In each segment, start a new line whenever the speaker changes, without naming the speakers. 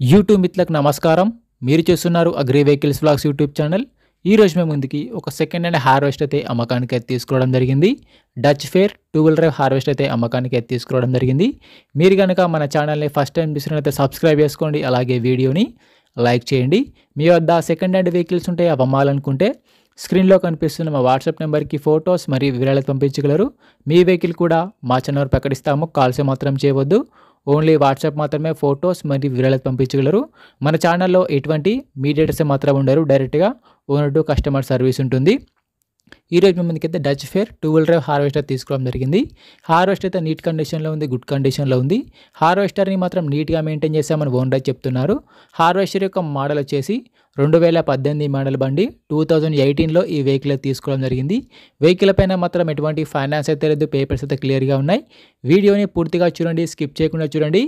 YouTube మిత్రులకు నమస్కారం. మీరు చూస్తున్నారు agri vehicles vlogs YouTube channel. ఈరోజు మేము ముందుకి ఒక సెకండ్ హ్యాండ్ హార్వెస్ట్ అయితే అమ్మకానికి అయితే తీసుకోవడం జరిగింది. Dutch fair 2 wheeler drive harvest అయితే అమ్మకానికి అయితే తీసుకోవడం జరిగింది. మీరు కనుక మన ఛానల్ని ఫస్ట్ టైం చూసినట్లయితే సబ్స్క్రైబ్ చేసుకోండి. అలాగే వీడియోని లైక్ చేయండి. మీ వద్ద సెకండ్ హ్యాండ్ వెహికల్స్ ఉంటే అవి అమ్మాలనుకుంటే స్క్రీన్లో కనిపిస్తున్న మా వాట్సాప్ నెంబర్కి ఫొటోస్ మరియు వివరాలు పంపించగలరు. మీ వెహికల్ కూడా మా ఛానల్ ప్రకటిస్తాము. కాల్స్ మాత్రం చేయవద్దు. ఓన్లీ వాట్సాప్ మాత్రమే ఫొటోస్ మరియు వివరాలు పంపించగలరు. మన ఛానల్లో ఎటువంటి మీడియేటర్స్ మాత్రం ఉండరు. డైరెక్ట్గా ఓనర్ టు కస్టమర్ సర్వీస్ ఉంటుంది. ఈరోజు మీ ముందుకైతే Dutch fair 2 wheeler drive harvester తీసుకోవడం జరిగింది. హార్వెస్టర్ అయితే నీట్ కండిషన్లో ఉంది, గుడ్ కండిషన్లో ఉంది. హార్వెస్టర్ని మాత్రం నీట్గా మెయింటైన్ చేసామని ఓనర్ చెప్తున్నారు. హార్వెస్టర్ యొక్క మోడల్ వచ్చేసి 2018 మోడల్ బండి. 2018లో ఈ వెహికల్ తీసుకోవడం జరిగింది. వెహికల్ పైన మాత్రం ఎటువంటి ఫైనాన్స్ అయితే లేదు, పేపర్స్ అయితే క్లియర్గా ఉన్నాయి. వీడియోని పూర్తిగా చూడండి, స్కిప్ చేయకుండా చూడండి.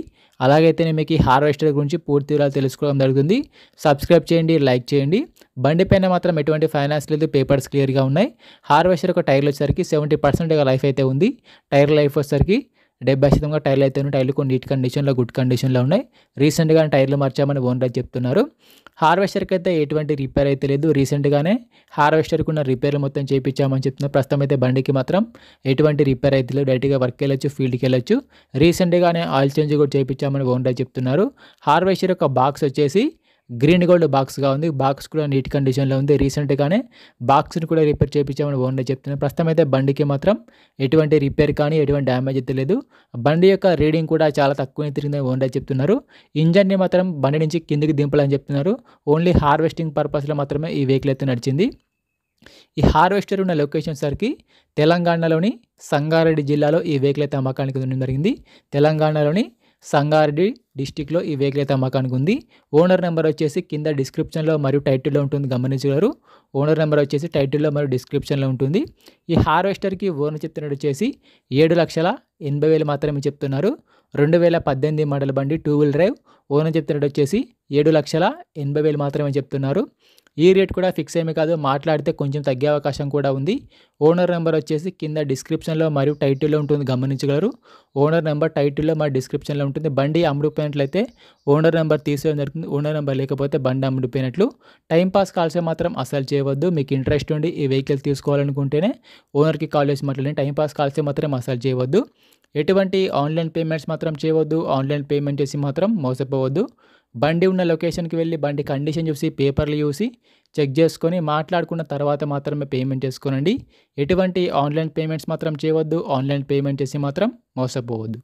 అలాగైతేనే మీకు ఈ హార్వెస్టర్ గురించి పూర్తిగా తెలుసుకోవడం జరుగుతుంది. సబ్స్క్రైబ్ చేయండి, లైక్ చేయండి. బండి పైన మాత్రం ఎటువంటి ఫైనాన్స్ లేదు, పేపర్స్ క్లియర్గా ఉన్నాయి. హార్వెస్టర్ ఒక టైర్లు వచ్చేసరికి 70% లైఫ్ అయితే ఉంది. టైర్ లైఫ్ వచ్చేసరికి 70% టైర్లు అయితే ఉన్నాయి. టైర్లు కొన్ని నీట్ కండిషన్లో, గుడ్ కండిషన్లో ఉన్నాయి. రీసెంట్గా టైర్లు మార్చామని ఓనర్ చెప్తున్నారు. హార్వెస్టర్కి అయితే ఎటువంటి రిపేర్ అయితే లేదు. రీసెంట్గానే హార్వెస్టర్కి ఉన్న రిపేర్లు మొత్తం చేయించామని చెప్తున్నారు. ప్రస్తుతం అయితే బండికి మాత్రం ఎటువంటి రిపేర్ అయితే లేదు. డైరెక్ట్గా వర్క్కి వెళ్ళొచ్చు, ఫీల్డ్కి వెళ్ళొచ్చు. రీసెంట్గానే ఆయిల్ చేంజ్ కూడా చేయించామని ఓనర్ చెప్తున్నారు. హార్వెస్టర్ యొక్క బాక్స్ వచ్చేసి గ్రీన్ గోల్డ్ బాక్స్గా ఉంది. బాక్స్ కూడా నీట్ కండిషన్లో ఉంది. రీసెంట్గానే బాక్స్ని కూడా రిపేర్ చేయించామని ఓనర్ చెప్తున్నారు. ప్రస్తుతం అయితే బండికి మాత్రం ఎటువంటి రిపేర్ కానీ ఎటువంటి డ్యామేజ్ అయితే లేదు. బండి యొక్క రీడింగ్ కూడా చాలా తక్కువనే తిరిగిందని ఓనర్ చెప్తున్నారు. ఇంజన్ని మాత్రం బండి నుంచి కిందికి దింపాలని చెప్తున్నారు. ఓన్లీ హార్వెస్టింగ్ పర్పస్లో మాత్రమే ఈ వెహికల్ అయితే నడిచింది. ఈ హార్వెస్టర్ ఉన్న లొకేషన్ సరికి తెలంగాణలోని సంగారెడ్డి జిల్లాలో ఈ వెహికల్ అయితే అమ్మకానికి ఉండడం జరిగింది. తెలంగాణలోని సంగారెడ్డి డిస్టిక్లో ఈ వెహికల్ అయితే అమ్మకానికి ఉంది. ఓనర్ నెంబర్ వచ్చేసి కింద డిస్క్రిప్షన్లో మరియు టైటిల్లో ఉంటుంది, గమనించగలరు. ఓనర్ నెంబర్ వచ్చేసి టైటిల్లో మరియు డిస్క్రిప్షన్లో ఉంటుంది. ఈ హార్వెస్టర్కి ఓనర్ చెప్తున్నట్టు వచ్చేసి 7,80,000 మాత్రమే చెప్తున్నారు. 2018 మోడల్ బండి 2 వీలర్ డ్రైవ్. ఓనర్ చెప్తున్నట్టు వచ్చేసి 7,80,000 మాత్రమే చెప్తున్నారు. ఈ రేట్ కూడా ఫిక్స్ ఏమీ కాదు, మాట్లాడితే కొంచెం తగ్గే అవకాశం కూడా ఉంది. ఓనర్ నెంబర్ వచ్చేసి కింద డిస్క్రిప్షన్లో మరియు టైటిల్లో ఉంటుంది, గమనించగలరు. ఓనర్ నెంబర్ టైటిల్లో మరియు డిస్క్రిప్షన్లో ఉంటుంది. బండి అమ్ముడుపోయినట్లయితే ఓనర్ నెంబర్ తీసేయడం జరుగుతుంది. ఓనర్ నెంబర్ లేకపోతే బండి అమ్ముడుపోయినట్లు. టైంపాస్ కాల్స్ మాత్రం అసలు చేయవద్దు. మీకు ఇంట్రెస్ట్ ఉండి ఈ వెహికల్ తీసుకోవాలనుకుంటేనే ఓనర్కి కాల్ చేసి మాట్లాడండి. టైంపాస్ కాల్స్ మాత్రం అసలు చేయవద్దు. ఎటువంటి ఆన్లైన్ పేమెంట్స్ మాత్రం చేయవద్దు. ఆన్లైన్ పేమెంట్ చేసి మాత్రం మోసపోవద్దు. బండి ఉన్న లొకేషన్కి వెళ్ళి బండి కండిషన్ చూసి, పేపర్లు చూసి చెక్ చేసుకొని మాట్లాడుకున్న తర్వాత మాత్రమే పేమెంట్ చేసుకోనండి. ఎటువంటి ఆన్లైన్ పేమెంట్స్ మాత్రం చేయవద్దు. ఆన్లైన్ పేమెంట్ చేసి మాత్రం మోసపోవద్దు.